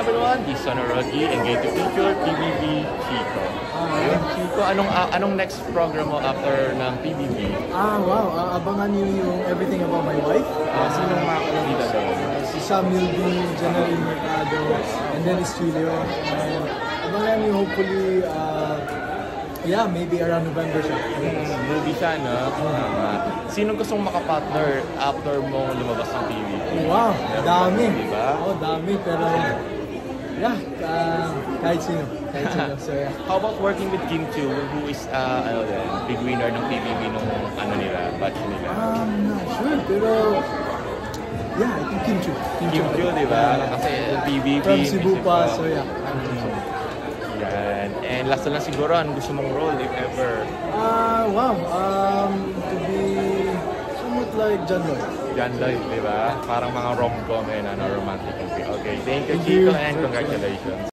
everyone, this is Sonorogi and going to feature PBB Chico. Chico, anong next program mo after ng PBB? Wow, abangan niyo yung Everything About My Wife. Sinong makakalala doon? Si Samuel D, Janelle Mercado, and then Julio. And abangan niyo hopefully, maybe around November siya. Movie siya, no? Sinong gustong makapartner after mo lumabas ng PBB? Wow, dami. Diba? Dami, pero kahit sino. So, yeah. How about working with Kim Chiu, who is big winner ng PBB nung batch nila? I'm not sure, pero I think Kim Chiu. Kim Chiu, diba? Kasi PBB. From Cebu pa, so yeah. Yan. And last na lang siguro, anong gusto mong role, if ever? To be somewhat like John Lloyd. John Lloyd, diba? Parang mga rom-com and romantic movie. Okay, thank you, Chico, and congratulations.